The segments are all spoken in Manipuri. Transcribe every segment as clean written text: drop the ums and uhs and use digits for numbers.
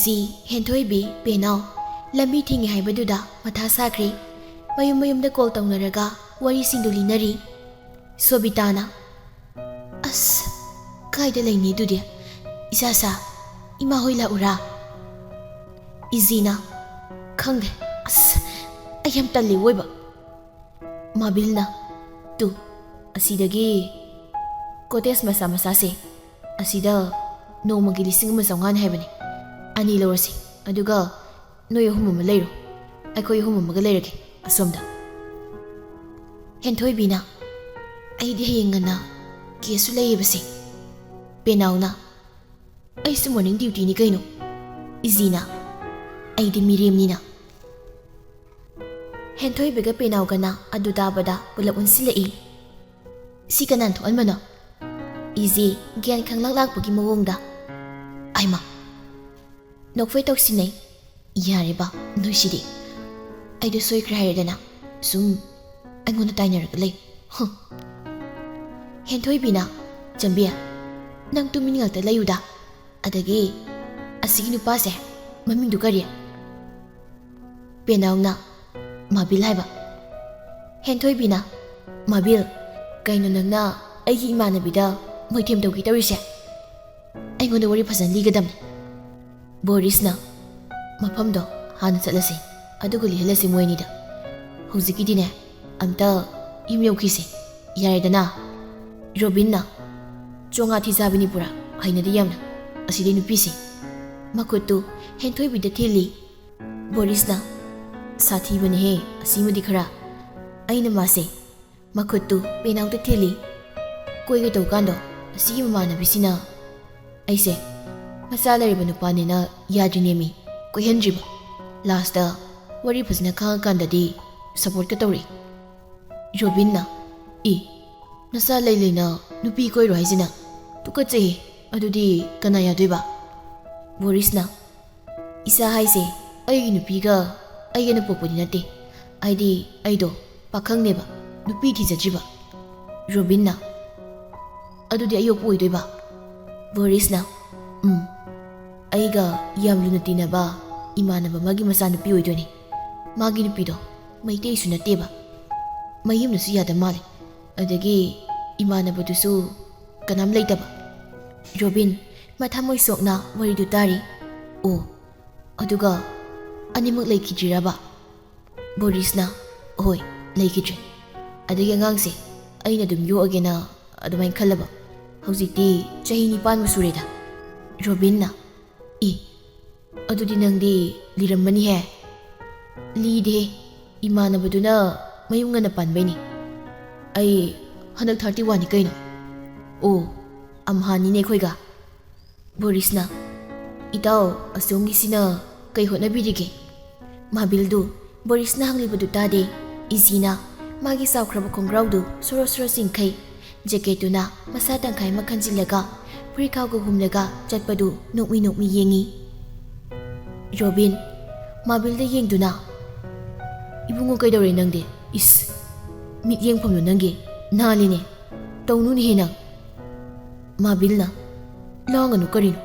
Easy ꯍꯦꯟꯊꯣꯏꯕꯤ ꯄꯦꯅꯥꯎ ꯂꯝꯕꯤ ꯊꯤꯡꯉꯦ ꯍꯥꯏꯕꯗꯨꯗ ꯃꯊꯥ ꯁꯥꯈ꯭ꯔꯦ. ꯃꯌꯨꯝꯗ ꯀꯣꯜ ꯇꯧꯅꯔꯒ ꯋꯥꯔꯤꯁꯤꯡꯗꯨ ꯂꯤꯅꯔꯤ. ꯁꯣꯕꯤꯇꯥꯅ ꯑꯁ ꯀꯥꯏꯗ ꯂꯩꯅꯤ ꯑꯗꯨꯗꯤ ꯏꯆꯥꯁꯥ ꯏꯃꯥ ꯍꯣꯏ ꯂꯥꯛꯎꯔꯥ? ꯏꯖꯤꯅ ꯈꯪꯗꯦ ꯑꯁ ꯑꯩ ꯌꯥꯝ ꯇꯜꯂꯤ ꯑꯣꯏꯕ. ꯃꯥꯕꯤꯜꯅ ꯇꯨ ꯑꯁꯤꯗꯒꯤ ꯀꯣꯇꯦꯖ ꯃꯆꯥꯁꯦ ꯑꯁꯤꯗ ꯅꯣꯡꯃꯒꯤ 1,500 ꯍꯥꯏꯕꯅꯤ. 2 ꯂꯧꯔꯁꯤ ꯑꯗꯨꯒ ꯅꯣꯏ 3 ꯑꯃ ꯂꯩꯔꯣ. ꯑꯩꯈꯣꯏ 3 ꯑꯃꯒ ꯂꯩꯔꯒꯦ ꯑꯁꯣꯝꯗ. ꯍꯦꯟꯊꯣꯏꯕꯤꯅ ꯑꯩꯗꯤ ꯍꯌꯦꯡ ꯉꯟꯅ ꯀꯦꯁꯁꯨ ꯂꯩꯌꯦꯕꯁꯦ. ꯄꯦꯅꯥꯎꯅ ꯑꯩꯁꯨ ꯃꯣꯔꯅꯤꯡ ꯗ꯭ꯌꯨꯇꯤꯅꯤ ꯀꯩꯅꯣ. ꯏꯖꯤꯅ ꯑꯩꯗꯤ ꯃꯤꯔꯦꯝꯅꯤꯅ. ꯍꯦꯟꯊꯣꯏꯕꯤꯒ ꯄꯦꯅꯥꯎꯒꯅ ꯑꯗꯨ ꯇꯥꯕꯗ ꯄꯨꯂꯞ ꯎꯟꯁꯤꯜꯂꯛꯏ. ꯁꯤ ꯀꯅꯥꯅ ꯊꯣꯛꯍꯟꯕꯅꯣ? ꯏꯖꯤ ꯒ꯭ꯌꯥꯟ ꯈꯪꯂꯛ ꯂꯥꯛꯄꯒꯤ ꯃꯑꯣꯡꯗ ꯑꯩꯃ ꯅꯣꯛꯐꯦ ꯇꯧꯁꯤꯟꯅꯩ. ꯌꯥꯔꯦꯕ ꯅꯣꯏꯁꯤꯗꯤ. ꯑꯩꯗꯣ ꯁꯣꯏꯈ꯭ꯔꯦ ꯍꯥꯏꯔꯦꯗꯅ ꯁꯨꯝ ꯑꯩꯉꯣꯟꯗ ꯇꯥꯏꯅꯔꯒ ꯂꯩ. ꯍꯦꯟꯊꯣꯏꯕꯤꯅ ꯆꯝꯕꯤ ꯅꯪ ꯇꯨꯃꯤꯟ ꯉꯥꯛꯇ ꯂꯩꯌꯨꯗ. ꯑꯗꯒꯤ ꯑꯁꯤꯒꯤ ꯅꯨꯄꯥꯁꯦ ꯃꯃꯤꯡꯗꯨ ꯀꯔꯤ? ꯄꯦꯅꯥꯎꯅ ꯃꯥꯕꯤꯜ ꯍꯥꯏꯕ. ꯍꯦꯟꯊꯣꯏꯕꯤꯅ ꯃꯥꯕꯤꯜ ꯀꯩꯅꯣ ꯅꯪꯅ ꯑꯩꯒꯤ ꯏꯃꯥꯟꯅꯕꯤꯗ ꯃꯣꯏꯊꯦꯝ ꯇꯧꯒꯦ ꯇꯧꯔꯤꯁꯦ? ꯑꯩꯉꯣꯟꯗ ꯋꯥꯔꯤ ꯐꯖꯅ ꯂꯤꯒꯗꯝꯅꯤ. ꯕꯣꯔꯤꯁꯅ ꯃꯐꯝꯗꯣ ꯍꯥꯟꯅ ꯆꯠꯂꯁꯤ ꯑꯗꯨꯒ ꯂꯤꯍꯜꯂꯁꯤ ꯃꯣꯏꯅꯤꯗ. ꯍꯧꯖꯤꯛꯀꯤꯗꯤꯅꯦ ꯑꯝꯇ ꯌꯨꯝ ꯌꯧꯈꯤꯁꯤ ꯌꯥꯔꯦꯗꯅ. ꯔꯣꯕꯤꯟꯅ ꯆꯣꯡꯉꯥ ꯊꯤꯖꯥꯕꯤꯅꯤ ꯄꯨꯔꯥ ꯍꯩꯅꯗꯤ ꯌꯥꯝꯅ ꯑꯁꯤꯗꯩ ꯅꯨꯄꯤꯁꯤ. ꯃꯈꯨꯠꯇꯨ ꯍꯦꯟꯊꯣꯏꯕꯤꯗ ꯊꯤꯜꯂꯤ. ꯕꯣꯔꯤꯁꯅ ꯁꯥꯊꯤꯕꯅꯦꯍꯦ ꯑꯁꯤꯃꯗꯤ ꯈꯔ. ꯑꯩꯅ ꯃꯥꯁꯦ ꯃꯈꯨꯠꯇꯨ ꯄꯦꯅꯥꯎꯗ ꯊꯤꯜꯂꯤ. ꯀꯣꯏꯒꯦ ꯇꯧꯀꯥꯟꯗꯣ ꯑꯁꯤꯒꯤ ꯃꯃꯥꯟꯅꯕꯤꯁꯤꯅ ꯑꯩꯁꯦ ꯃꯆꯥ ꯂꯩꯔꯤꯕ ꯅꯨꯄꯥꯅꯤꯅ ꯌꯥꯗ꯭ꯔꯤꯅꯦꯃꯤ ꯀꯣꯏꯍꯟꯗ꯭ꯔꯤꯕ. ꯂꯥꯁꯇ ꯋꯥꯔꯤ ꯐꯖꯅ ꯈꯪꯉꯀꯥꯟꯗꯗꯤ ꯁꯞꯄꯣꯔꯠꯀ ꯇꯧꯔꯤ. ꯔꯣꯕꯤꯟꯅ ꯅꯆꯥ ꯂꯩꯅ ꯅꯨꯄꯤ ꯀꯣꯏꯔꯣ ꯍꯥꯏꯁꯤꯅ ꯇꯨꯀꯠꯆꯩ. ꯑꯗꯨꯗꯤ ꯀꯅꯥ ꯌꯥꯗꯣꯏꯕ? ꯕꯣꯔꯤꯁꯅ ꯏꯆꯥ ꯍꯥꯏꯁꯦ ꯑꯩꯒꯤ ꯅꯨꯄꯤꯒ ꯑꯩꯒꯅ ꯄꯣꯛꯄꯗꯤ ꯅꯠꯇꯦ. ꯑꯩꯗꯣ ꯄꯥꯈꯪꯅꯦꯕ ꯅꯨꯄꯤ ꯊꯤꯖꯗ꯭ꯔꯤꯕ. ꯔꯣꯕꯤꯟꯅ ꯑꯗꯨꯗꯤ ꯑꯌꯣꯛꯄ ꯑꯣꯏꯗꯣꯏꯕ? ꯕꯣꯔꯤꯁꯅ ꯑꯩꯒ ꯌꯥꯝ ꯂꯨꯅ ꯇꯤꯟꯅꯕ ꯏꯃꯥꯟꯅꯕ ꯑꯃꯒꯤ ꯃꯆꯥꯅꯨꯄꯤ ꯑꯣꯏꯗꯣꯏꯅꯤ. ꯃꯥꯒꯤ ꯅꯨꯄꯤꯗꯣ ꯃꯩꯇꯩꯁꯨ ꯅꯠꯇꯦꯕ. ꯃꯌꯨꯝꯅꯁꯨ ꯌꯥꯗꯕ ꯃꯥꯜꯂꯦ. ꯑꯗꯒꯤ ꯏꯃꯥꯟꯅꯕꯗꯨꯁꯨ ꯀꯅꯥꯝ ꯂꯩꯇꯕ. ꯔꯣꯕꯤꯟ ꯃꯊꯃꯣꯏ ꯁꯣꯛꯅ ꯋꯥꯔꯤꯗꯨ ꯇꯥꯔꯤ. ꯑꯣ ꯑꯗꯨꯒ ꯑꯅꯤꯃꯛ ꯂꯩꯈꯤꯗ꯭ꯔꯤꯔꯕ? ꯕꯣꯔꯤꯁꯅ ꯍꯣꯏ ꯂꯩꯈꯤꯗ꯭ꯔꯦ. ꯑꯗꯒꯤ ꯑꯉꯥꯡꯁꯦ ꯑꯩꯅ ꯑꯗꯨꯝ ꯌꯣꯛꯑꯒꯦꯅ ꯑꯗꯨꯃꯥꯏꯅ ꯈꯜꯂꯕ. ꯍꯧꯖꯤꯛꯇꯤ ꯆꯍꯤ 9 ꯁꯨꯔꯦꯗ. ꯔꯣꯕꯤꯟꯅ ꯑꯗꯨꯗꯤ ꯅꯪꯗꯤ ꯂꯤꯔꯝꯃꯅꯤꯍꯦ. ꯂꯤꯗꯦ ꯏꯃꯥꯟꯅꯕꯗꯨꯅ ꯃꯌꯨꯝ ꯉꯟꯅ ꯄꯥꯟꯕꯩꯅꯤ. ꯑꯩ ꯍꯟꯗꯛ 31ꯅꯤ ꯀꯩꯅꯣ. ꯑꯣ ꯑꯝꯍꯥꯅꯤꯅꯦ ꯑꯩꯈꯣꯏꯒ. ꯕꯣꯔꯤꯁꯅ ꯏꯇꯥꯎ ꯑꯁꯣꯝꯒꯤꯁꯤꯅ ꯀꯩ ꯍꯣꯠꯅꯕꯤꯔꯤꯒꯦ? ꯃꯥꯕꯤꯜꯗꯨ ꯕꯣꯔꯤꯁꯅ ꯍꯪꯂꯤꯕꯗꯨ ꯇꯥꯗꯦ. ꯏꯖꯤꯅ ꯃꯥꯒꯤ ꯆꯥꯎꯈ꯭ꯔꯕ ꯈꯣꯡꯒ꯭ꯔꯥꯎꯗꯨ ꯁꯣꯔꯣ ꯆꯤꯡꯈꯩ. ꯖꯦꯀꯦꯠꯇꯨꯅ ꯃꯁꯥ ꯇꯪꯈꯥꯏ ꯑꯃ ꯈꯟꯖꯤꯜꯂꯒ ꯐꯨꯔꯤꯠꯈꯥꯎꯒ ꯍꯨꯝꯂꯒ ꯆꯠꯄꯗꯨ ꯅꯣꯛꯃꯤ ꯌꯦꯡꯉꯤ. ꯔꯣꯕꯤꯟ ꯃꯥꯕꯤꯜꯗ ꯌꯦꯡꯗꯨꯅ ꯏꯕꯨꯡꯉꯣ ꯀꯩꯗꯧꯔꯦ ꯅꯪꯗꯤ? ꯏꯁ ꯃꯤꯠ ꯌꯦꯡꯐꯝꯗꯣ ꯅꯪꯒꯤ ꯅꯥꯜꯂꯤꯅꯦ. ꯇꯧꯅꯨꯅꯦꯍꯦ ꯅꯪ. ꯃꯥꯕꯤꯜꯅ ꯂꯥꯡꯒꯅꯨ ꯀꯔꯤꯅꯣ?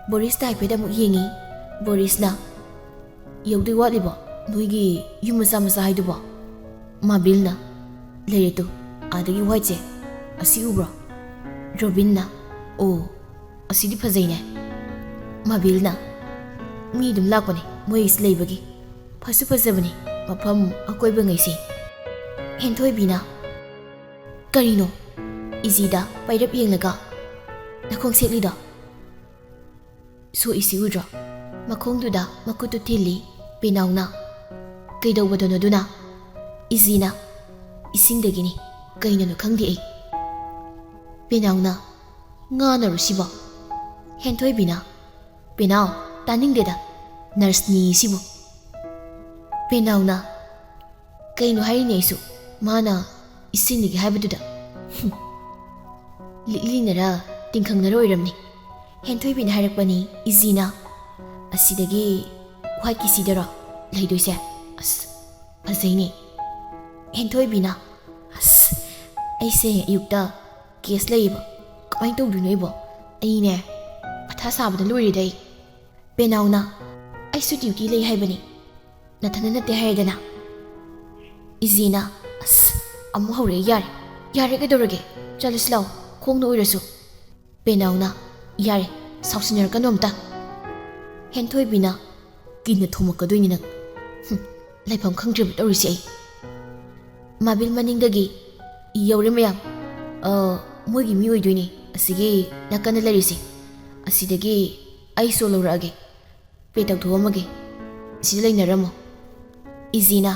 ꯕꯣꯔꯤꯁꯇ ꯍꯥꯏꯐꯦꯠ ꯑꯃꯨꯛ ꯌꯦꯡꯉꯤ. ꯕꯣꯔꯤꯁꯅ ꯌꯧꯗꯣꯏ ꯋꯥꯠꯂꯤꯕꯣ ꯅꯣꯏꯒꯤ ꯌꯨꯝ ꯃꯆꯥ ꯍꯥꯏꯗꯨꯕꯣ? ꯃꯥꯕꯤꯜꯅ ꯂꯩꯔꯦꯇꯨ ꯑꯥꯗꯒꯤ ꯋꯥꯏꯠꯁꯦ ꯑꯁꯤ ꯎꯕ꯭ꯔꯣ? ꯔꯣꯕꯤꯟꯅ ꯑꯣ ꯑꯁꯤꯗꯤ ꯐꯖꯩꯅꯦ. ꯃꯥꯕꯤꯜꯅ ꯃꯤ ꯑꯗꯨꯝ ꯂꯥꯛꯄꯅꯦ ꯃꯣꯏꯒꯤꯁꯤ ꯂꯩꯕꯒꯤ. ꯐꯁꯨ ꯐꯖꯕꯅꯤ ꯃꯐꯝ ꯑꯀꯣꯏꯕꯉꯩꯁꯤ. ꯍꯦꯟꯊꯣꯏꯕꯤꯅ ꯀꯔꯤꯅꯣ? ꯏꯖꯤꯗ ꯄꯩꯔꯞ ꯌꯦꯡꯂꯒ ꯅꯈꯣꯡ ꯁꯦꯠꯂꯤꯗꯣ ꯁꯣꯛꯏꯁꯤ ꯎꯗ꯭ꯔꯣ? ꯃꯈꯣꯡꯗꯨꯗ ꯃꯈꯨꯠꯇꯨ ꯊꯤꯜꯂꯤ. ꯄꯦꯅꯥꯎꯅ ꯀꯩꯗꯧꯕꯗꯅꯣ ꯑꯗꯨꯅ? ꯏꯖꯤꯅ ꯏꯁꯤꯡꯗꯒꯤꯅꯤ ꯀꯩꯅꯅꯣ ꯈꯪꯗꯦ ꯑꯩ. ꯄꯦꯅꯥꯎꯅ ꯉꯥꯅꯔꯣ ꯁꯤꯕꯣ? ꯍꯦꯟꯊꯣꯏꯕꯤꯅ ꯄꯦꯅꯥꯎ ꯇꯥꯅꯤꯡꯗꯦꯗ ꯅꯔꯁꯅꯤ ꯁꯤꯕꯨ. ꯄꯦꯅꯥꯎꯅ ꯀꯩꯅꯣ ꯍꯥꯏꯔꯤꯅꯦ ꯑꯩꯁꯨ ꯃꯥꯅ ꯏꯁꯤꯡꯗꯒꯤ ꯍꯥꯏꯕꯗꯨꯗ. ꯂꯤꯛꯂꯤꯅꯔ ꯇꯤꯡꯈꯪꯅꯔ ꯑꯣꯏꯔꯝꯅꯤ. ꯍꯦꯟꯊꯣꯏꯕꯤꯅ ꯍꯥꯏꯔꯛꯄꯅꯤ. ꯏꯖꯤꯅ ꯑꯁꯤꯗꯒꯤ ꯋꯥꯏꯠꯀꯤ ꯁꯤꯗꯔꯣ ꯂꯩꯗꯣꯏꯁꯦ? ꯑꯁ ꯐꯖꯩꯅꯦ. ꯍꯦꯟꯊꯣꯏꯕꯤꯅ ꯑꯁ ꯑꯩꯁꯦ ꯑꯌꯨꯛꯇ ꯀꯦꯁ ꯂꯩꯌꯦꯕ. ꯀꯃꯥꯏꯅ ꯇꯧꯗꯣꯏꯅꯣ ꯑꯩꯕꯣ? ꯑꯩꯅꯦ ꯃꯊꯥ ꯁꯥꯕꯗ ꯂꯣꯏꯔꯦꯗ ꯑꯩ. ꯄꯦꯅꯥꯎꯅ ꯑꯩꯁꯨ ꯗ꯭ꯌꯨꯇꯤ ꯂꯩ ꯍꯥꯏꯕꯅꯤ ꯅꯊꯟꯗ ꯅꯠꯇꯦ ꯍꯥꯏꯔꯗꯅ ꯏꯖꯤꯅ ꯑꯁ ꯑꯃꯨꯛ ꯍꯧꯔꯛꯑꯦ ꯌꯥꯔꯦ ꯀꯩꯗꯧꯔꯒꯦ ꯆꯠꯂꯁꯤ ꯂꯥꯎ ꯈꯣꯡꯅ ꯑꯣꯏꯔꯁꯨ ꯄꯦꯅꯥꯎꯅ ꯌꯥꯔꯦ ꯁꯥꯎꯁꯤꯟꯅꯔꯛꯀꯅꯣ ꯑꯝꯇ ꯍꯦꯟꯊꯣꯏꯕꯤꯅ ꯀꯤꯟꯅ ꯊꯣꯝꯃꯛꯀꯗꯣꯏꯅꯤ ꯅꯪ ꯂꯩꯐꯝ ꯈꯪꯗ꯭ꯔꯤꯕ ꯇꯧꯔꯤꯁꯤ ꯑꯩ ꯃꯥꯕꯤꯜ ꯃꯅꯤꯡꯗꯒꯤ ꯌꯧꯔꯦ ꯃꯌꯥꯝ ꯃꯣꯏꯒꯤ ꯃꯤ ꯑꯣꯏꯗꯣꯏꯅꯤ ꯑꯁꯤꯒꯤ ꯅꯥꯀꯟꯗ ꯂꯩꯔꯤꯁꯤ ꯑꯁꯤꯗꯒꯤ ꯑꯩ ꯁꯣ ꯂꯧꯔꯛꯑꯒꯦ ꯄꯦ ꯇꯧꯊꯣꯛꯑꯝꯃꯒꯦ ꯁꯤꯗ ꯂꯩꯅꯔꯝꯃꯣ ꯏꯖꯤꯅ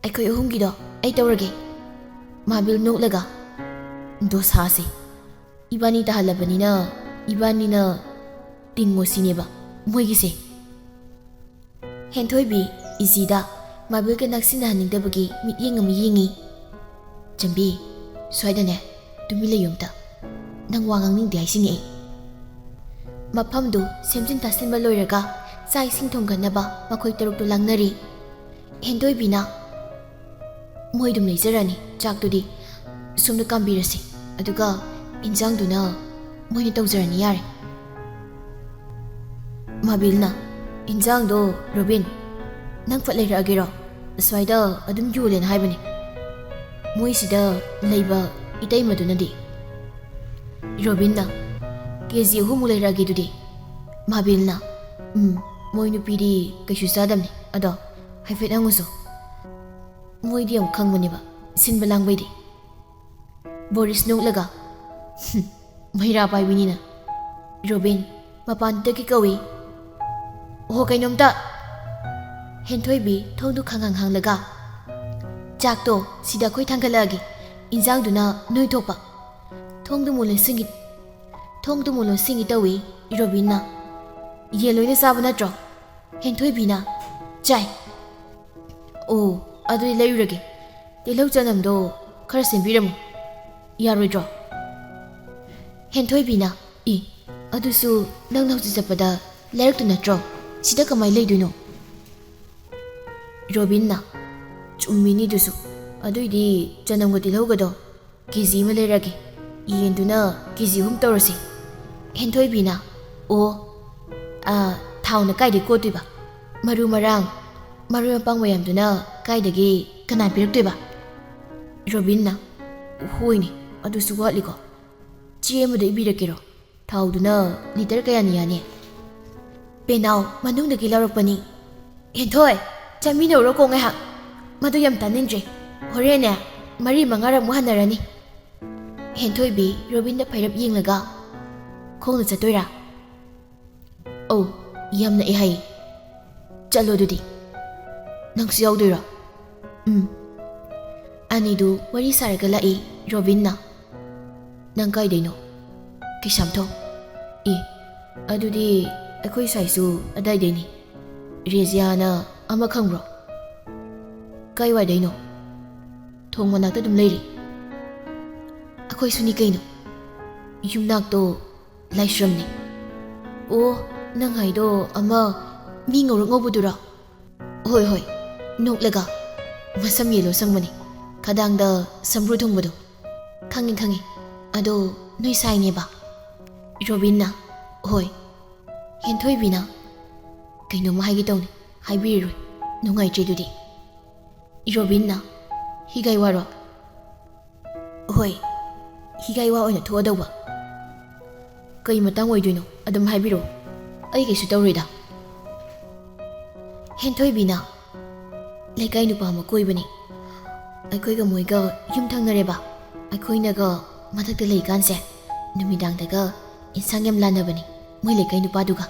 ꯑꯩꯈꯣꯏ ꯑꯍꯨꯝꯒꯤꯗꯣ ꯑꯩ ꯇꯧꯔꯒꯦ ꯃꯥꯕꯤꯜ ꯅꯣꯛꯂꯒ ꯗꯣꯁꯥꯁꯦ 이반이 ꯇꯥꯍꯜꯂꯕꯅꯤꯅ 이반이ꯅ ꯇꯤꯡꯉꯣ ꯁꯤꯅꯦꯕ ꯃꯣꯏꯒꯤꯁꯦ ꯍꯦꯟꯊꯣꯏꯕꯤ 이지ꯗ 마블ꯒ ꯅꯛꯁꯤꯟꯅꯍꯟꯅꯤꯡꯗꯕꯒꯤ ꯃꯤꯠꯌꯦꯡ ꯑꯃ ꯌꯦꯡꯉꯤ ꯆꯝꯕꯤ ꯁ꯭ꯋꯥꯏꯗꯅꯦ ꯇꯨꯃꯤꯟ ꯂꯩꯌꯨ ꯑꯝꯇ ꯅꯪ ꯋꯥ ꯉꯥꯡꯅꯤꯡꯗꯦ ꯍꯥꯏꯁꯤꯅꯤ ꯑꯩ ꯃꯐꯝꯗꯨ ꯁꯦꯝꯖꯤꯟ ꯇꯥꯁꯤꯟꯕ ꯂꯣꯏꯔꯒ ꯆꯥꯛ ꯏꯁꯤꯡ ꯊꯣꯡꯒꯠꯅꯕ ꯃꯈꯣꯏ ꯇꯔꯨꯛꯇꯨ ꯂꯥꯡꯅꯔꯤ ꯍꯦꯟꯊꯣꯏꯕꯤꯅ ꯃꯣꯏꯗꯨꯝ ꯂꯩꯖꯔꯅꯤ ꯆꯥꯛꯇꯨꯗꯤ ꯁꯣꯝꯗ ꯀꯥꯝꯕꯤꯔꯁꯤ ꯑꯗꯨꯒ ꯏꯟꯖꯥꯡꯗꯨꯅ ꯃꯣꯏꯅ ꯇꯧꯖꯔꯅꯤ ꯌꯥꯔꯦ ꯃꯥꯕꯤꯜꯅ ꯏꯟꯖꯥꯡꯗꯣ ꯔꯣꯕꯤꯟ ꯅꯪ ꯐꯠ ꯂꯩꯔꯛꯑꯒꯦꯔꯣ ꯑꯁ꯭ꯋꯥꯏꯗ ꯑꯗꯨꯝ ꯌꯣꯜꯂꯦꯅ ꯍꯥꯏꯕꯅꯤ ꯃꯣꯏꯁꯤꯗ ꯂꯩꯕ ꯏꯇꯩꯃꯗꯨꯅꯗꯤ ꯔꯣꯕꯤꯟꯅ ꯀꯦꯖꯤ 3ꯃꯨꯛ ꯂꯩꯔꯛꯑꯒꯦ ꯑꯗꯨꯗꯤ ꯃꯥꯕꯤꯜꯅ ꯃꯣꯏ ꯅꯨꯄꯤꯗꯤ ꯀꯩꯁꯨ ꯆꯥꯗꯕꯅꯤ ꯑꯗꯣ ꯍꯥꯏꯐꯦꯠ ꯍꯪꯉꯨꯁꯨ ꯃꯣꯏꯗꯤ ꯌꯥꯝ ꯈꯪꯕꯅꯦꯕ ꯁꯤꯟꯕ ꯂꯥꯡꯕꯩꯗꯤ ꯕꯣꯔꯤꯁ ꯅꯣꯛꯂꯒ ꯃꯩꯔꯥ ꯄꯥꯏꯕꯤꯅꯤꯅ ꯔꯣꯕꯤꯟ ꯃꯄꯥꯟꯗꯒꯤ ꯀꯧꯏ ꯑꯣꯍꯣ ꯀꯩꯅꯣꯝꯇ ꯍꯦꯟꯊꯣꯏꯕꯤ ꯊꯣꯡꯗꯨ ꯈꯪꯍꯥꯡ ꯍꯥꯡꯂꯒ ꯆꯥꯛꯇꯣ ꯁꯤꯗ ꯑꯩꯈꯣꯏ ꯊꯥꯡꯒꯠꯂꯛꯑꯒꯦ ꯏꯟꯖꯥꯡꯗꯨꯅ ꯅꯣꯏ ꯊꯣꯛꯄ ꯊꯣꯡꯗꯨ ꯃꯨꯟ ꯂꯣꯟꯁꯤꯡꯒꯤ ꯇꯧꯏ ꯔꯣꯕꯤꯟꯅ ꯌꯦꯟ ꯂꯣꯏꯅ ꯆꯥꯕ ꯅꯠꯇ꯭ꯔꯣ ꯍꯦꯟꯊꯣꯏꯕꯤꯅ ꯆꯥꯏ ꯑꯣ ꯑꯗꯨꯗꯤ ꯂꯩꯔꯨꯔꯒꯦ ꯇꯤꯜꯍꯧ ꯆꯅꯝꯗꯣ ꯈꯔ ꯁꯦꯝꯕꯤꯔꯝꯃꯨ ꯌꯥꯔꯣꯏꯗ꯭ꯔꯣ ꯍꯦꯟꯊꯣꯏꯕꯤꯅ ꯑꯗꯨꯁꯨ ꯅꯪꯅ ꯍꯧꯖꯤꯛ ꯆꯠꯄꯗ ꯂꯩꯔꯛꯇꯨ ꯅꯠꯇ꯭ꯔꯣ ꯁꯤꯗ ꯀꯃꯥꯏ ꯂꯩꯗꯣꯏꯅꯣ ꯔꯣꯕꯤꯟꯅ ꯆꯨꯝꯃꯤꯅꯤꯗꯨꯁꯨ ꯑꯗꯨꯏꯗꯤ ꯆꯅꯝꯒ ꯇꯤꯜꯍꯧꯒꯗꯣ ꯀꯦꯖꯤ 1 ꯂꯩꯔꯒꯦ ꯌꯦꯟꯗꯨꯅ ꯀꯦꯖꯤ 3 ꯇꯧꯔꯁꯤ ꯍꯦꯟꯊꯣꯏꯕꯤꯅ ꯑꯣ ꯊꯥꯎꯅ ꯀꯥꯏꯗꯒꯤ ꯀꯣꯠꯇꯣꯏꯕ ꯃꯔꯨ ꯃꯔꯥꯡ ꯃꯔꯣꯏ ꯃꯄꯥꯡ ꯃꯌꯥꯝꯗꯨꯅ ꯀꯥꯏꯗꯒꯤ ꯀꯅꯥ ꯄꯤꯔꯛꯇꯣꯏꯕ ꯔꯣꯕꯤꯟꯅ ꯍꯣꯏꯅꯦ ꯑꯗꯨꯁꯨ ꯋꯥꯠꯂꯤꯀꯣ ꯆꯦ ꯑꯃꯗ ꯏꯕꯤꯔꯛꯀꯦꯔꯣ ꯊꯥꯎꯗꯨꯅ ꯂꯤꯇꯔ ꯀꯌꯥꯅꯤ ꯌꯥꯅꯤ ꯄꯦꯅꯥꯎ ꯃꯅꯨꯡꯗꯒꯤ ꯂꯧꯔꯛꯄꯅꯤ ꯍꯦꯟꯊꯣꯏ ꯆꯥꯃꯤꯟꯅꯧꯔꯣꯀꯣ ꯉꯥꯏꯍꯥꯛ ꯃꯗꯨ ꯌꯥꯝ ꯇꯥꯅꯤꯡꯗ꯭ꯔꯦ ꯍꯣꯔꯦꯟꯅꯦ 4-5ꯔꯛꯃꯨꯛ ꯍꯟꯅꯔꯅꯤ ꯍꯦꯟꯊꯣꯏꯕꯤ ꯔꯣꯕꯤꯟꯗ ꯐꯩꯔꯞ ꯌꯦꯡꯂꯒ ꯈꯣꯡꯅ ꯆꯠꯇꯣꯏꯔꯥ ꯑꯧ ꯌꯥꯝ ꯅꯛꯑꯦ ꯍꯥꯏꯌꯦ ꯆꯠꯂꯣ ꯑꯗꯨꯗꯤ ꯅꯪꯁꯨ ꯌꯥꯎꯗꯣꯏꯔꯣ ꯑꯅꯤꯗꯨ ꯋꯥꯔꯤ ꯁꯥꯔꯒ ꯂꯥꯛꯏ ꯔꯣꯕꯤꯟꯅ ꯅꯪ ꯀꯥꯏꯗꯩꯅꯣ ꯀꯩꯁꯥꯝꯊꯣꯡ ꯑꯗꯨꯗꯤ ꯑꯩꯈꯣꯏ ꯁ꯭ꯋꯥꯏꯁꯨ ꯑꯗꯥꯏꯗꯩꯅꯤ ꯔꯦꯖꯤꯌꯥꯅ ꯑꯃ ꯈꯪꯕ꯭ꯔꯣ ꯀꯥꯏꯋꯥꯏꯗꯩꯅꯣ ꯊꯣꯡ ꯃꯅꯥꯛꯇ ꯑꯗꯨꯝ ꯂꯩꯔꯤ ꯑꯩꯈꯣꯏꯁꯨꯅꯤ ꯀꯩꯅꯣ ꯌꯨꯝꯅꯥꯛꯇꯣ ꯂꯥꯏꯁ꯭ꯔꯝꯅꯤ ꯑꯣ ꯅꯪ ꯍꯥꯏꯗꯣ ꯑꯃ ꯃꯤ ꯉꯧꯔꯣꯛ ꯉꯧꯕꯗꯨꯔꯣ ꯍꯣꯏ ꯅꯣꯛꯂꯒ ꯃꯁꯝ ꯌꯦꯜꯂꯣ ꯁꯪꯕꯅꯤ ꯈꯗꯥꯡꯗ ꯁꯝꯕ꯭ꯔꯨ ꯊꯨꯡꯕꯗꯣ ꯈꯪꯉꯤ ꯑꯗꯣ ꯅꯣꯏ ꯁꯥꯏꯅꯦꯕ ꯔꯣꯕꯤꯟꯅ ꯍꯣꯏ ꯍꯦꯟꯊꯣꯏꯕꯤꯅ ꯀꯩꯅꯣꯝꯃ ꯍꯥꯏꯒꯦ ꯇꯧꯅꯤ ꯍꯥꯏꯕꯤꯔꯔꯣꯏ ꯅꯨꯡꯉꯥꯏꯇ꯭ꯔꯦ ꯑꯗꯨꯗꯤ ꯔꯣꯕꯤꯟꯅ ꯍꯤꯒꯥꯏ ꯋꯥꯔꯣ ꯍꯣꯏ ꯍꯤꯒꯥꯏ ꯋꯥ ꯑꯣꯏꯅ ꯊꯣꯛꯑꯗꯧꯕ ꯀꯩ ꯃꯇꯥꯡ ꯑꯣꯏꯗꯣꯏꯅꯣ ꯑꯗꯨꯝ ꯍꯥꯏꯕꯤꯔꯛꯑꯣ ꯑꯩ ꯀꯩꯁꯨ ꯇꯧꯔꯣꯏꯗ ꯍꯦꯟꯊꯣꯏꯕꯤꯅ ꯂꯩꯀꯥꯏ ꯅꯨꯄꯥ ꯑꯃ ꯀꯣꯏꯕꯅꯤ ꯑꯩꯈꯣꯏꯒ ꯃꯣꯏꯒ ꯌꯨꯝ ꯊꯪꯅꯔꯦꯕ ꯑꯩꯈꯣꯏꯅꯒ ꯃꯊꯛꯇ ꯂꯩꯀꯥꯟꯁꯦ ꯅꯨꯃꯤꯗꯥꯡꯗꯒ ꯏꯟꯁꯥꯡ ꯌꯥꯝ ꯂꯥꯟꯅꯕꯅꯤ ꯃꯣꯏ ꯂꯩꯀꯥꯏ ꯅꯨꯄꯥꯗꯨꯒ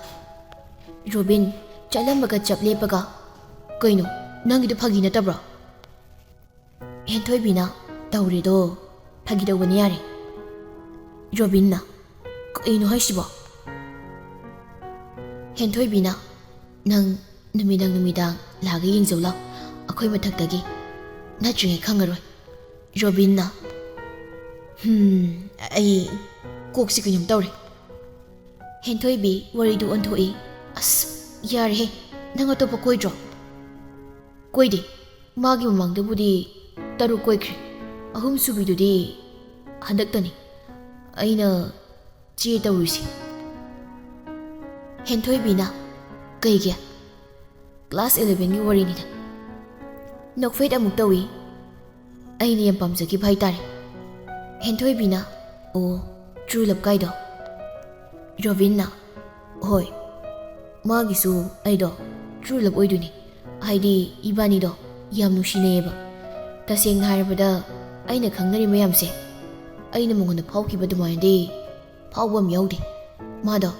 ꯔꯣꯕꯤꯟ ꯆꯠꯂꯝꯕꯒ ꯆꯞ ꯂꯦꯞꯄꯒ ꯀꯩꯅꯣ ꯅꯪꯒꯤꯗꯣ ꯐꯥꯒꯤ ꯅꯠꯇꯕ꯭ꯔꯣ ꯍꯦꯟꯊꯣꯏꯕꯤꯅ ꯇꯧꯔꯦꯗꯣ ꯐꯥꯒꯤ ꯇꯧꯕꯅꯤ ꯌꯥꯔꯦ ꯔꯣꯕꯤꯟꯅ ꯀꯩꯅꯣ ꯍꯥꯏꯁꯤꯕꯣ ꯍꯦꯟꯊꯣꯏꯕꯤꯅ ꯅꯪ ꯅꯨꯃꯤꯗꯥꯡ ꯂꯥꯛꯑꯒ ꯌꯦꯡꯖꯧ ꯂꯥꯎ ꯑꯩꯈꯣꯏ ꯃꯊꯛꯇꯒꯤ ꯅꯠꯇ꯭ꯔꯤꯉꯩ ꯈꯪꯉꯔꯣꯏ ꯔꯣꯕꯤꯟꯅ ꯑꯩ ꯀꯣꯛꯁꯤ ꯀꯩꯅꯣꯝ ꯇꯧꯔꯦ ꯍꯦꯟꯊꯣꯏꯕꯤ ꯋꯥꯔꯤꯗꯨ ꯑꯣꯟꯊꯣꯛꯏ ꯑꯁ ꯌꯥꯔꯦꯍꯦ ꯅꯪ ꯑꯇꯣꯞꯄ ꯀꯣꯏꯗ꯭ꯔꯣ ꯀꯣꯏꯗꯦ ꯃꯥꯒꯤ ꯃꯃꯥꯡꯗꯕꯨꯗꯤ 3 ꯀꯣꯏꯈ꯭ꯔꯦ 3ꯁꯨꯕꯤꯗꯨꯗꯤ ꯍꯟꯗꯛꯇꯅꯤ ꯑꯩꯅ ꯆꯦ ꯇꯧꯔꯤꯁꯤ ꯍꯦꯟꯊꯣꯏꯕꯤꯅ ꯀꯩꯒꯤ ꯀ꯭ꯂꯥꯁ 11ꯒꯤ ꯋꯥꯔꯤꯅꯤꯗ ꯅꯣꯛꯐꯦꯠ ꯑꯃꯨꯛ ꯇꯧꯏ ꯑꯩꯅ ꯌꯥꯝ ꯄꯥꯝꯖꯈꯤꯕ ꯍꯥꯏꯇꯥꯔꯦ ꯍꯦꯟꯊꯣꯏꯕꯤꯅ ꯑꯣ ꯇ꯭ꯔꯨ ꯂꯞ ꯀꯥꯏꯗꯣ ꯔꯣꯕꯤꯟꯅ ꯍꯣꯏ ꯃꯥꯒꯤꯁꯨ ꯑꯩꯗꯣ ꯇ꯭ꯔꯨ ꯂꯞ ꯑꯣꯏꯗꯣꯏꯅꯤ ꯍꯥꯏꯗꯤ ꯏꯕꯥꯅꯤꯗꯣ ꯌꯥꯝ ꯅꯨꯡꯁꯤꯅꯩꯌꯦꯕ ꯇꯁꯦꯡꯅ ꯍꯥꯏꯔꯕꯗ ꯑꯩꯅ ꯈꯪꯅꯔꯤ ꯃꯌꯥꯝꯁꯦ ꯑꯩꯅ ꯃꯉꯣꯟꯗ ꯐꯥꯎꯈꯤꯕ ꯑꯗꯨꯃꯥꯏꯅꯗꯤ ꯐꯥꯎꯕ ꯑꯃ ꯌꯥꯎꯗꯦ ꯃꯥꯗꯣ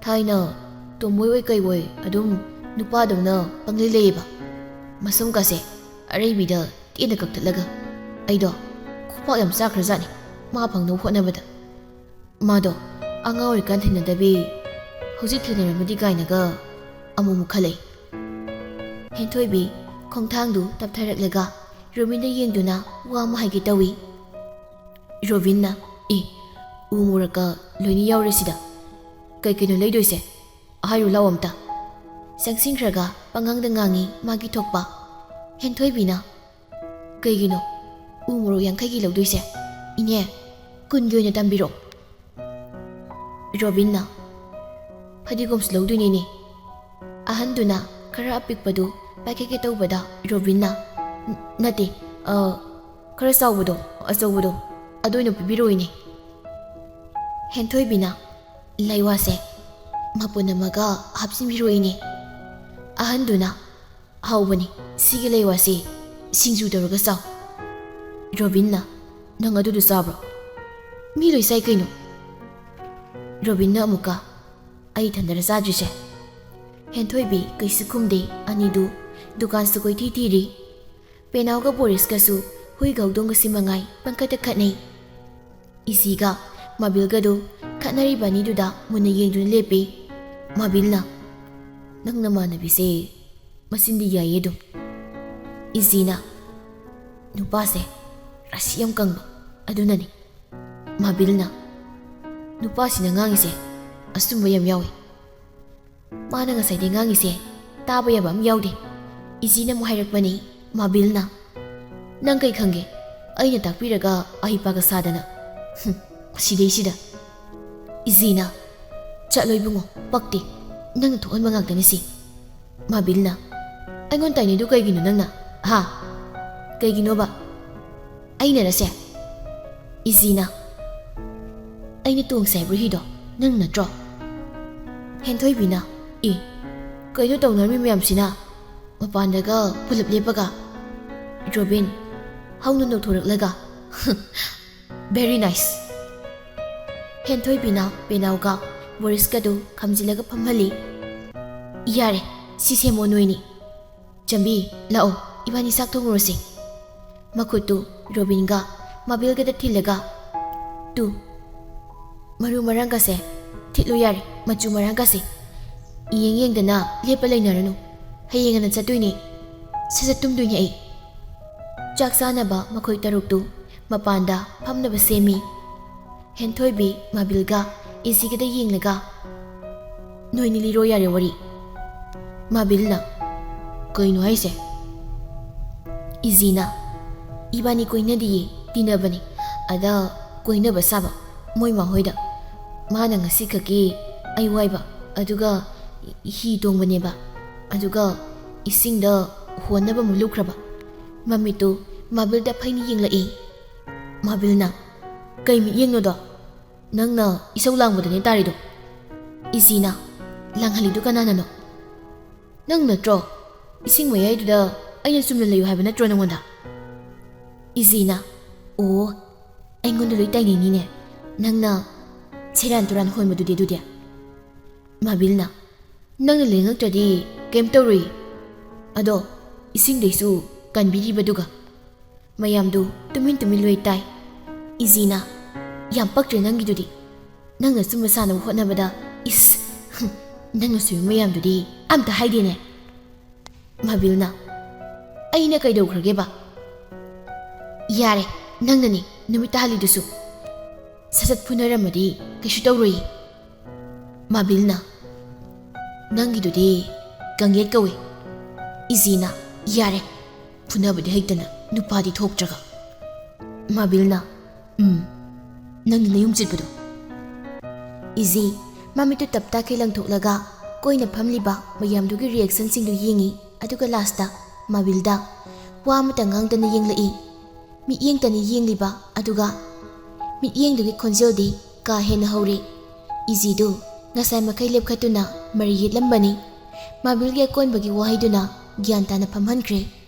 ꯊꯥꯏꯅ ꯇꯣꯝꯕꯣꯏ ꯑꯣꯏ ꯀꯩ ꯑꯣꯏ ꯑꯗꯨꯝ ꯅꯨꯄꯥꯗꯧꯅ ꯄꯪꯂꯩ ꯂꯩꯌꯦꯕ ꯃꯁꯝꯒꯁꯦ ꯑꯔꯩꯕꯤꯗ ꯇꯦꯟꯅ ꯀꯛꯊꯠꯂꯒ ꯑꯩꯗꯣ ꯈꯨꯄꯥꯛ ꯌꯥꯝ ꯆꯥꯈ꯭ꯔꯖꯥꯠꯅꯤ ꯃꯥ ꯐꯪꯅꯕ ꯍꯣꯠꯅꯕꯗ ꯃꯥꯗꯣ ꯑꯉꯥꯡ ꯑꯣꯏꯔꯤꯀꯥꯟ ꯊꯦꯡꯅꯗꯕꯤ ꯍꯧꯖꯤꯛ ꯊꯦꯡꯅꯔꯝꯃꯗꯤ ꯀꯥꯏꯅꯒ ꯑꯃꯨꯛ ꯈꯜꯂꯛꯏ ꯍꯦꯟꯊꯣꯏꯕꯤ ꯈꯣꯡꯊꯥꯡꯗꯨ ꯇꯞꯊꯔꯛꯂꯒ ꯔꯣꯕꯤꯟꯗ ꯌꯦꯡꯗꯨꯅ ꯋꯥ ꯑꯃ ꯍꯥꯏꯒꯦ ꯇꯧꯏ ꯔꯣꯕꯤꯟꯅ ꯎ ꯃꯣꯔꯣꯛꯀ ꯂꯣꯏꯅ ꯌꯥꯎꯔꯦ ꯁꯤꯗ ꯀꯩꯅꯣ ꯂꯩꯗꯣꯏꯁꯦ ꯍꯥꯏꯔꯨ ꯂꯥꯎ ꯑꯝꯇ ꯆꯪꯁꯤꯟꯈ꯭ꯔꯒ ꯄꯉꯥꯡꯗ ꯉꯥꯡꯉꯤ ꯃꯥꯒꯤ ꯊꯣꯛꯄ ꯍꯦꯟꯊꯣꯏꯕꯤꯅ ꯀꯩꯒꯤꯅꯣ ꯎ ꯃꯣꯔꯣꯛ 50ꯒꯤ ꯂꯧꯗꯣꯏꯁꯦ ꯏꯅꯦ 10ꯒꯤ ꯑꯣꯏꯅ ꯇꯝꯕꯤꯔꯣ ꯔꯣꯕꯤꯟꯅ ꯐꯗꯤꯒꯣꯝꯁꯨ ꯂꯧꯗꯣꯏꯅꯤꯅꯦ ꯑꯍꯟꯗꯨꯅ ꯈꯔ ꯑꯄꯤꯛꯄꯗꯨ ꯄꯥꯏꯈꯠꯀꯦ ꯇꯧꯕꯗ ꯔꯣꯕꯤꯟꯅ ꯅꯠꯇꯦ ꯈꯔ ꯆꯥꯎꯕꯗꯣ ꯑꯆꯧꯕꯗꯣ ꯑꯗꯨ ꯑꯣꯏꯅ ꯄꯤꯕꯤꯔꯛꯑꯣꯏꯅꯦ ꯍꯦꯟꯊꯣꯏꯕꯤꯅ ꯂꯩꯋꯥꯁꯦ ꯃꯄꯨꯟ ꯑꯃꯒ ꯍꯥꯞꯆꯤꯟꯕꯤꯔꯛꯑꯣꯏꯅꯦ ꯑꯍꯟꯗꯨꯅ ꯍꯥꯎꯕꯅꯤ ꯁꯤꯒꯤ ꯂꯩꯋꯥꯁꯤ ꯁꯤꯡꯖꯨ ꯇꯧꯔꯒ ꯆꯥꯎ ꯔꯣꯕꯤꯟꯅ ꯅꯪ ꯑꯗꯨꯗꯣ ꯆꯥꯕ꯭ꯔꯣ ꯃꯤ ꯂꯣꯏ ꯆꯥꯏ ꯀꯩꯅꯣ ꯔꯣꯕꯤꯟꯅ ꯑꯃꯨꯛꯀ ꯑꯩ ꯊꯟꯗꯔ ꯆꯥꯗ꯭ꯔꯤꯁꯦ ꯍꯦꯟꯊꯣꯏꯕꯤ ꯀꯩꯁꯨ ꯈꯨꯝꯗꯦ ꯑꯅꯤꯗꯨ ꯗꯨꯀꯥꯟꯁꯨ ꯀꯣꯏꯊꯤ ꯊꯤꯔꯤ ꯄꯦꯅꯥꯎꯒ ꯕꯣꯔꯤꯁꯀꯁꯨ ꯍꯨꯏꯒ ꯍꯧꯗꯣꯡꯒꯁꯤ ꯃꯉꯥꯏ ꯄꯪꯈꯠꯇ ꯈꯠꯅꯩ ꯏꯖꯤꯒ ꯃꯥꯕꯤꯜꯒꯗꯨ ꯈꯠꯅꯔꯤꯕ ꯑꯅꯤꯗꯨꯗ ꯃꯨꯟꯅ ꯌꯦꯡꯗꯨꯅ ꯂꯦꯞꯄꯤ ꯃꯥꯕꯤꯜꯅ ꯅꯪ ꯅꯃꯥꯟꯅꯕꯤꯁꯦ ꯃꯆꯤꯟꯗꯤ ꯌꯥꯏꯌꯦ ꯑꯗꯨꯝ 이지나 누빠세 라시엄 깡바 아두나니 마빌나 누빠시나 ngang ise asumba yam yawi mana nga saidi ngang ise taba yabam yawdi izina mo hairakbani mabilna nang kai khange aina takpiraga ahipaga sadana sidai sida izina chatloi bungo pakti nang thoan mangak tani si mabilna aingon taini du kai ginu nangna ha kai ginu ba aina rase izina aina tuang saibru hido nang na tro henthoi bina kaino tawnar mi mayam sina mapandaga pulap lepaga Robin haunu no thoraklaga very nice henthoi bina penauga Boris kadu khamjilaga phamhali yare sise monoini jambi lao ibani sak thongrosi makutu Robin ga mabil ga thilaga tu maru maranga se thitlu yare machu maranga se yeng dana lepa leinaranu hayeng na chatuini sajatum duini ai chaksana ba makhoi taruktu mapanda phamna ba semi henthoi bi mabilga isigada yenglaga noini liro yare wari mabilna koino haise izina ibani koina di tinabani ada koina ba saba moi ma hoida mana ngasi khaki ai waiba aduga hi dongbane ba aduga isingda honaba mulukraba mamitu mabilda phaini yenglai mabilna kai mi yengno do nangna isau langbadane tarido izina langhalidu kanana no nang natro ising mayai duda aina sumna layu haiba natro nangonda izina o aingonda loi taini ni ne nangna seran turan hoimadu de dudia mabilna nangna lengak kem tawri ado ising deisu kanbiri baduga mayamdu tumin loi tai izina yam paktre nangi dudi nangna summa sana hotnabada is nangna suyu mayam dudi amta haidene mabilna aina kaidau khrage ba yare nangna ni numita halidusu sasat punaramadi kaishu tawroi mabilna nangi dudi ganget kawe izina yare punabadi haitana nupadi thoktraga mabilna nang nayum chitpado izi mamitu tapta ke lang thoklaga ꯀꯣꯏꯅ ꯐꯝꯂꯤꯕ ꯃꯌꯥꯝꯗꯨꯒꯤ ꯔꯤꯌꯦꯛꯁꯟꯁꯤꯡꯗꯨ ꯌꯦꯡꯏ ꯑꯗꯨꯒ ꯂꯥꯁꯇ ꯃꯥꯕꯤꯜꯗ ꯋꯥ ꯑꯃꯇ ꯉꯥꯡꯗꯅ ꯌꯦꯡꯂꯛꯏ꯫ ꯃꯤꯠꯌꯦꯡꯇꯅ ꯌꯦꯡꯂꯤꯕ ꯑꯗꯨꯒ ꯃꯤꯠꯌꯦꯡꯗꯨꯒꯤ ꯈꯣꯟꯖꯦꯜꯗꯤ ꯀꯥ ꯍꯦꯟꯅ ꯍꯧꯔꯦ꯫ ꯏꯖꯤꯗꯨ ꯉꯁꯥꯏ ꯃꯈꯩ ꯂꯦꯞꯈꯠꯇꯨꯅ ꯃꯔꯩ ꯌꯦꯠꯂꯝꯕꯅꯤ꯫ ꯃꯥꯕꯤꯜꯒꯤ ꯑꯀꯣꯟꯕꯒꯤ ꯋꯥꯍꯩꯗꯨꯅ ꯒ꯭ꯌꯥꯟ ꯇꯥꯅ ꯐꯝꯍꯟꯈ꯭ꯔꯦ꯫